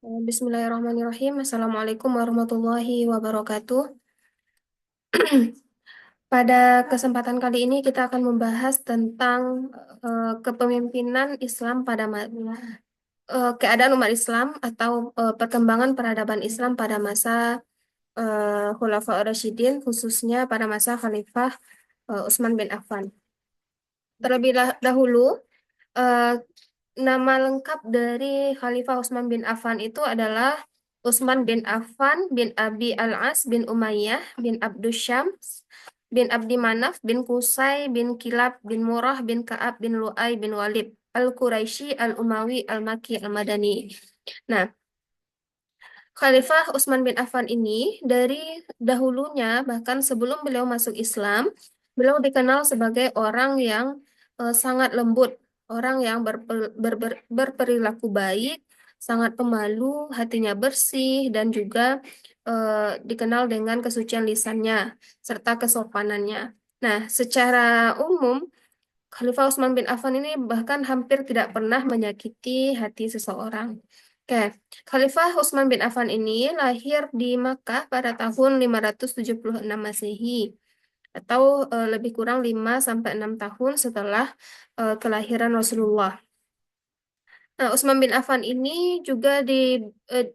Bismillahirrahmanirrahim. Assalamualaikum warahmatullahi wabarakatuh. Pada kesempatan kali ini kita akan membahas tentang kepemimpinan Islam pada keadaan umat Islam atau perkembangan peradaban Islam pada masa Khulafaur Rasyidin, khususnya pada masa Khalifah Utsman bin Affan. Terlebih dahulu, eh, nama lengkap dari Khalifah Utsman bin Affan itu adalah Utsman bin Affan bin Abi Al-As bin Umayyah bin Abdus Syams bin Abdi Manaf bin Qusay bin Kilab bin Murrah bin Ka'ab bin Lu'ay bin Walid Al-Quraisy Al-Umawi Al-Makki Al-Madani. Nah, Khalifah Utsman bin Affan ini dari dahulunya, bahkan sebelum beliau masuk Islam, beliau dikenal sebagai orang yang sangat lembut, orang yang berperilaku baik, sangat pemalu, hatinya bersih, dan juga dikenal dengan kesucian lisannya serta kesopanannya. Nah, secara umum, Khalifah Utsman bin Affan ini bahkan hampir tidak pernah menyakiti hati seseorang. Oke, Khalifah Utsman bin Affan ini lahir di Makkah pada tahun 576 Masehi atau lebih kurang 5 sampai 6 tahun setelah kelahiran Rasulullah. Nah, Utsman bin Affan ini juga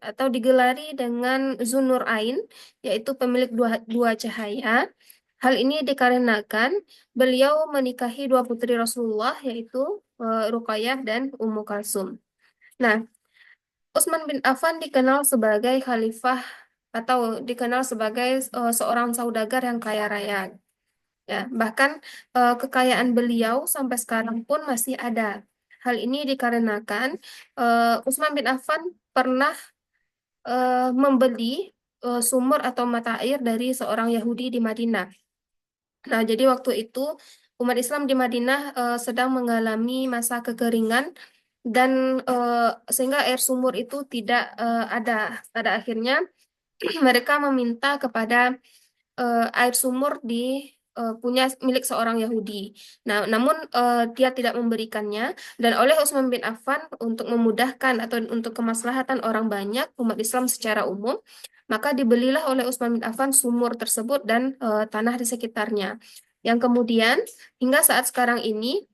atau digelari dengan Zunur Ain, yaitu pemilik dua cahaya. Hal ini dikarenakan beliau menikahi dua putri Rasulullah, yaitu Ruqayyah dan Ummu Kalsum. Nah, Utsman bin Affan dikenal sebagai khalifah atau dikenal sebagai seorang saudagar yang kaya raya. Ya, bahkan kekayaan beliau sampai sekarang pun masih ada. Hal ini dikarenakan Utsman bin Affan pernah membeli sumur atau mata air dari seorang Yahudi di Madinah. Nah, jadi waktu itu umat Islam di Madinah sedang mengalami masa kekeringan dan sehingga air sumur itu tidak ada. Pada akhirnya mereka meminta kepada air sumur punya milik seorang Yahudi. Nah, namun dia tidak memberikannya dan oleh Utsman bin Affan untuk memudahkan atau untuk kemaslahatan orang banyak umat Islam secara umum, maka dibelilah oleh Utsman bin Affan sumur tersebut dan tanah di sekitarnya. Yang kemudian hingga saat sekarang ini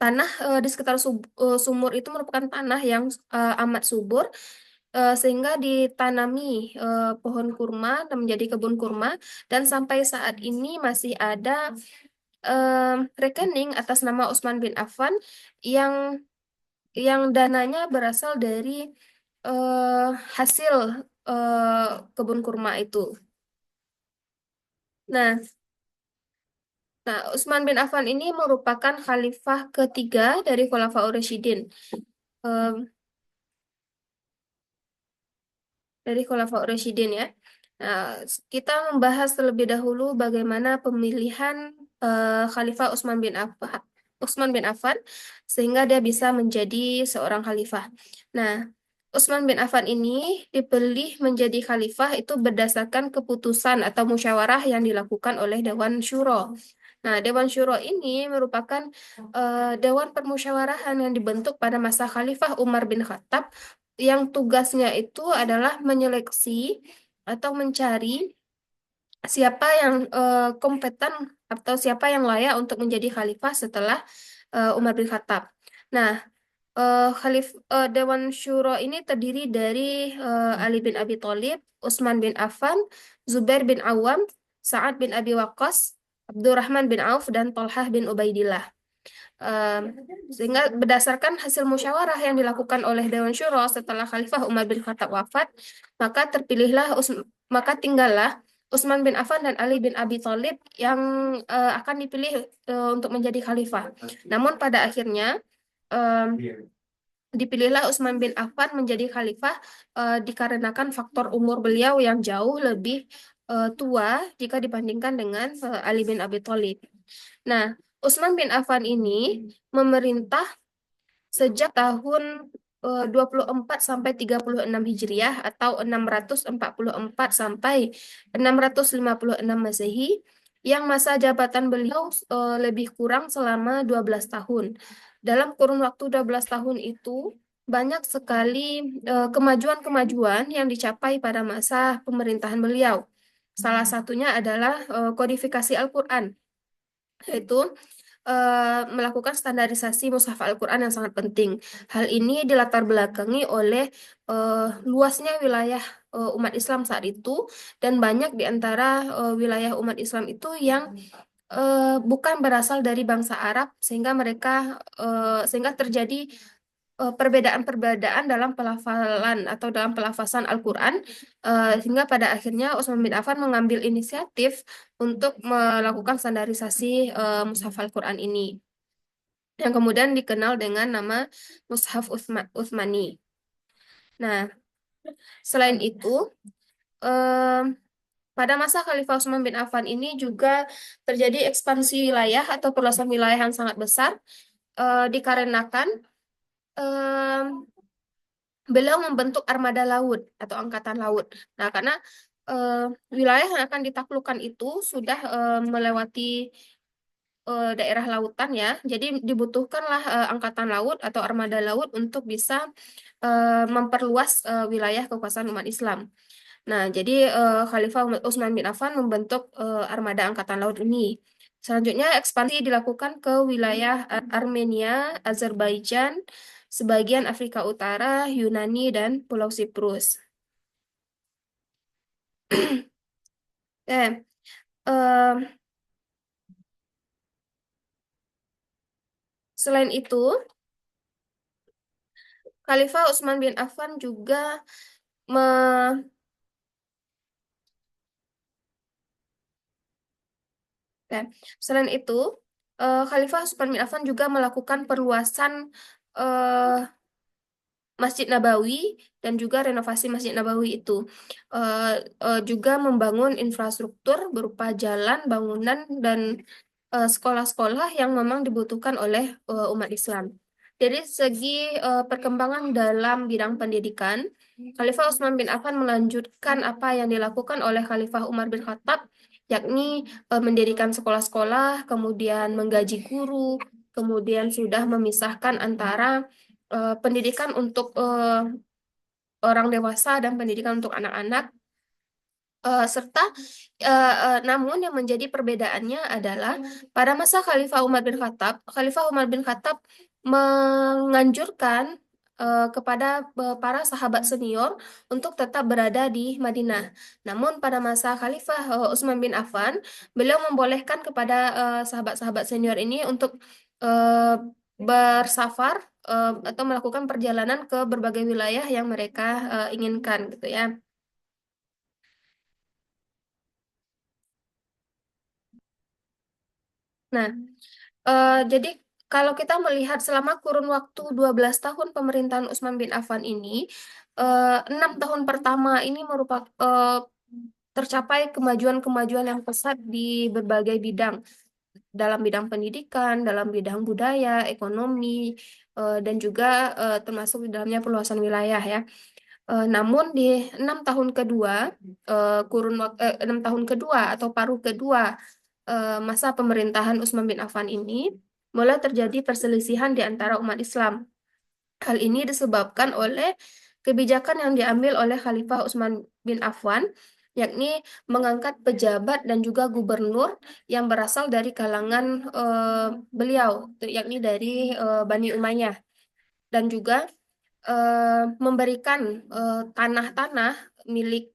tanah di sekitar sumur itu merupakan tanah yang amat subur sehingga ditanami pohon kurma dan menjadi kebun kurma dan sampai saat ini masih ada rekening atas nama Utsman bin Affan yang dananya berasal dari eh, hasil kebun kurma itu. Nah, Utsman bin Affan ini merupakan khalifah ketiga dari Khulafaur Rasyidin. Eh, dari Khulafaur Rasyidin ya. Nah, kita membahas terlebih dahulu bagaimana pemilihan Khalifah Utsman bin Affan sehingga dia bisa menjadi seorang khalifah. Nah, Utsman bin Affan ini dipilih menjadi khalifah itu berdasarkan keputusan atau musyawarah yang dilakukan oleh Dewan Syuro. Nah, Dewan Syuro ini merupakan dewan permusyawarahan yang dibentuk pada masa Khalifah Umar bin Khattab yang tugasnya itu adalah menyeleksi atau mencari siapa yang kompeten atau siapa yang layak untuk menjadi khalifah setelah Umar bin Khattab. Nah, Dewan Syuro ini terdiri dari Ali bin Abi Thalib, Utsman bin Affan, Zubair bin Awam, Sa'ad bin Abi Waqqas, Abdurrahman bin Auf, dan Tolhah bin Ubaidillah. Em, Sehingga berdasarkan hasil musyawarah yang dilakukan oleh Dewan Syuro setelah Khalifah Umar bin Khattab wafat, maka maka tinggallah Utsman bin Affan dan Ali bin Abi Thalib yang akan dipilih untuk menjadi khalifah. Namun pada akhirnya em, dipilihlah Utsman bin Affan menjadi khalifah dikarenakan faktor umur beliau yang jauh lebih tua jika dibandingkan dengan Ali bin Abi Thalib. Nah, Utsman bin Affan ini memerintah sejak tahun 24 sampai 36 Hijriah atau 644 sampai 656 Masehi yang masa jabatan beliau lebih kurang selama 12 tahun. Dalam kurun waktu 12 tahun itu, banyak sekali kemajuan-kemajuan yang dicapai pada masa pemerintahan beliau. Salah satunya adalah kodifikasi Al-Quran, yaitu melakukan standarisasi mushaf Al-Quran yang sangat penting. Hal ini dilatar belakangi oleh luasnya wilayah umat Islam saat itu, dan banyak di antara wilayah umat Islam itu yang bukan berasal dari bangsa Arab, sehingga sehingga terjadi perbedaan-perbedaan dalam pelafalan atau dalam pelafasan Al-Quran, sehingga pada akhirnya Utsman bin Affan mengambil inisiatif untuk melakukan standarisasi mushaf Al-Quran ini, yang kemudian dikenal dengan nama Mushaf Utsmani. Nah, selain itu, eh, pada masa Khalifah Utsman bin Affan ini juga terjadi ekspansi wilayah atau perluasan wilayah yang sangat besar, dikarenakan eh, beliau membentuk armada laut atau angkatan laut. Nah, karena eh, wilayah yang akan ditaklukkan itu sudah melewati daerah lautan ya, jadi dibutuhkanlah angkatan laut atau armada laut untuk bisa memperluas wilayah kekuasaan umat Islam. Nah, jadi Khalifah Utsman bin Affan membentuk armada angkatan laut ini. Selanjutnya ekspansi dilakukan ke wilayah Armenia, Azerbaijan, sebagian Afrika Utara, Yunani, dan Pulau Siprus. Eh, eh, Selain itu, Khalifah Utsman bin Affan juga me, eh, selain itu, Khalifah Utsman bin Affan juga melakukan perluasan eh, Masjid Nabawi dan juga renovasi Masjid Nabawi itu. Eh, Juga membangun infrastruktur berupa jalan, bangunan, dan sekolah-sekolah yang memang dibutuhkan oleh umat Islam. Dari segi perkembangan dalam bidang pendidikan, Khalifah Utsman bin Affan melanjutkan apa yang dilakukan oleh Khalifah Umar bin Khattab, yakni mendirikan sekolah-sekolah, kemudian menggaji guru, kemudian sudah memisahkan antara pendidikan untuk orang dewasa dan pendidikan untuk anak-anak. Serta namun yang menjadi perbedaannya adalah pada masa Khalifah Umar bin Khattab menganjurkan kepada para sahabat senior untuk tetap berada di Madinah. Namun pada masa Khalifah Utsman bin Affan, beliau membolehkan kepada sahabat-sahabat senior ini untuk eh, bersafar atau melakukan perjalanan ke berbagai wilayah yang mereka inginkan gitu ya. Nah, jadi kalau kita melihat selama kurun waktu 12 tahun pemerintahan Utsman bin Affan ini, 6 tahun pertama ini merupakan tercapai kemajuan-kemajuan yang pesat di berbagai bidang, dalam bidang pendidikan, dalam bidang budaya, ekonomi, dan juga termasuk di dalamnya perluasan wilayah ya. Namun di 6 tahun kedua, 6 tahun kedua atau paruh kedua masa pemerintahan Utsman bin Affan ini, mulai terjadi perselisihan di antara umat Islam. Hal ini disebabkan oleh kebijakan yang diambil oleh Khalifah Utsman bin Affan, yakni mengangkat pejabat dan juga gubernur yang berasal dari kalangan beliau, yakni dari Bani Umayyah, dan juga memberikan tanah-tanah milik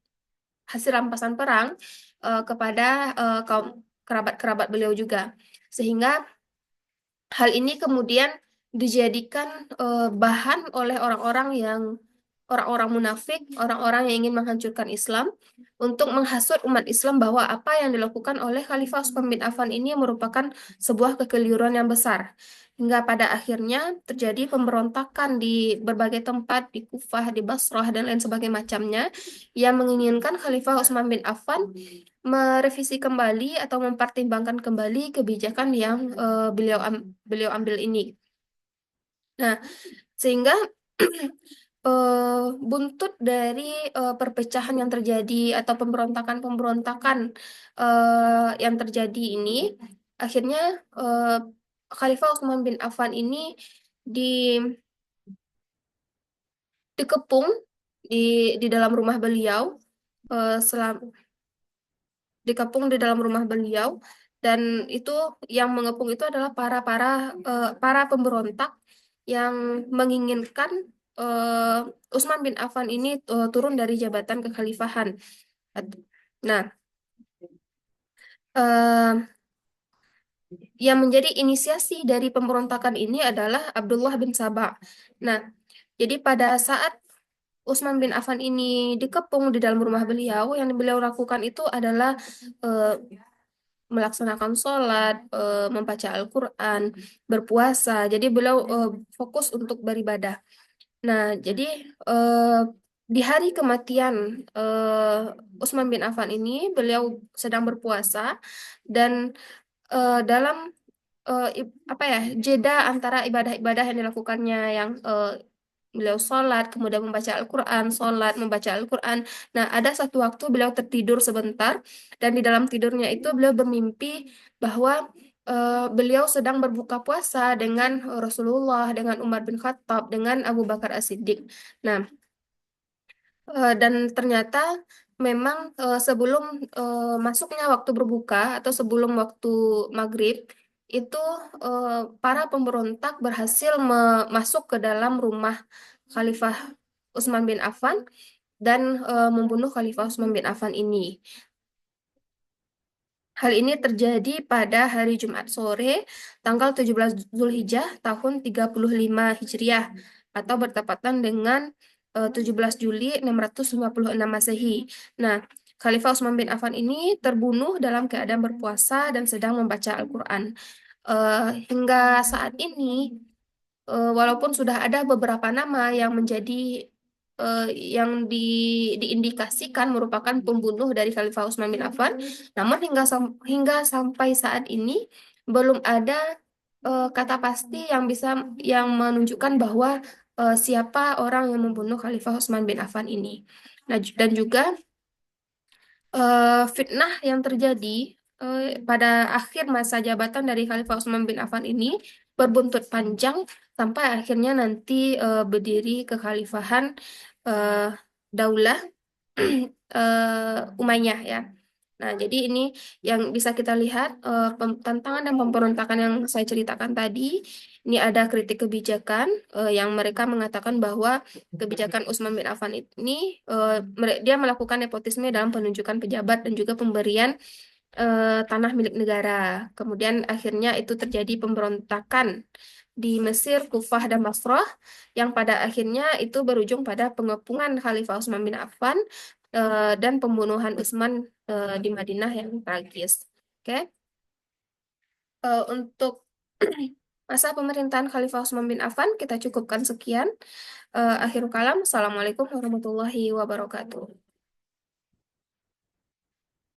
hasil rampasan perang kepada kaum kerabat-kerabat beliau juga. Sehingga hal ini kemudian dijadikan bahan oleh orang-orang munafik, orang-orang yang ingin menghancurkan Islam untuk menghasut umat Islam bahwa apa yang dilakukan oleh Khalifah Utsman bin Affan ini merupakan sebuah kekeliruan yang besar. Hingga pada akhirnya terjadi pemberontakan di berbagai tempat, di Kufah, di Basrah, dan lain sebagainya macamnya, yang menginginkan Khalifah Utsman bin Affan merevisi kembali atau mempertimbangkan kembali kebijakan yang beliau ambil ini. Nah, sehingga eh, buntut dari perpecahan yang terjadi atau pemberontakan-pemberontakan yang terjadi ini, akhirnya eh, Khalifah Utsman bin Affan ini dikepung di di dalam rumah beliau, selam dikepung di dalam rumah beliau, dan itu yang mengepung itu adalah para pemberontak yang menginginkan Utsman bin Affan ini turun dari jabatan kekhalifahan. Nah, eh, yang menjadi inisiasi dari pemberontakan ini adalah Abdullah bin Sabah. Nah, jadi pada saat Utsman bin Affan ini dikepung di dalam rumah beliau, yang beliau lakukan itu adalah eh, melaksanakan sholat, membaca Al-Quran, berpuasa. Jadi beliau fokus untuk beribadah. Nah, jadi eh, di hari kematian Utsman bin Affan ini, beliau sedang berpuasa dan dalam apa ya, jeda antara ibadah-ibadah yang dilakukannya, yang beliau sholat, kemudian membaca Al-Quran, sholat, membaca Al-Quran. Nah, ada satu waktu beliau tertidur sebentar, dan di dalam tidurnya itu beliau bermimpi bahwa beliau sedang berbuka puasa dengan Rasulullah, dengan Umar bin Khattab, dengan Abu Bakar As-Siddiq. Nah, dan ternyata memang sebelum masuknya waktu berbuka atau sebelum waktu maghrib itu eh, para pemberontak berhasil masuk ke dalam rumah Khalifah Utsman bin Affan dan membunuh Khalifah Utsman bin Affan ini. Hal ini terjadi pada hari Jumat sore, tanggal 17 Zulhijjah tahun 35 Hijriah, atau bertepatan dengan 17 Juli 656 Masehi. Nah, Khalifah Utsman bin Affan ini terbunuh dalam keadaan berpuasa dan sedang membaca Al-Quran. Hingga saat ini, walaupun sudah ada beberapa nama yang menjadi eh, yang diindikasikan merupakan pembunuh dari Khalifah Utsman bin Affan, namun hingga sampai saat ini belum ada kata pasti yang bisa yang menunjukkan bahwa siapa orang yang membunuh Khalifah Utsman bin Affan ini. Nah, dan juga fitnah yang terjadi pada akhir masa jabatan dari Khalifah Utsman bin Affan ini berbuntut panjang sampai akhirnya nanti berdiri kekhalifahan eh, Daulah Umayyah ya. Nah, jadi ini yang bisa kita lihat tantangan dan pemberontakan yang saya ceritakan tadi. Ini ada kritik kebijakan yang mereka mengatakan bahwa kebijakan Utsman bin Affan ini dia melakukan nepotisme dalam penunjukan pejabat dan juga pemberian tanah milik negara. Kemudian akhirnya itu terjadi pemberontakan di Mesir, Kufah, dan Basrah yang pada akhirnya itu berujung pada pengepungan Khalifah Utsman bin Affan dan pembunuhan Utsman di Madinah yang tragis. Oke, untuk masa pemerintahan Khalifah Utsman bin Affan kita cukupkan sekian. Akhirul kalam, Assalamualaikum warahmatullahi wabarakatuh.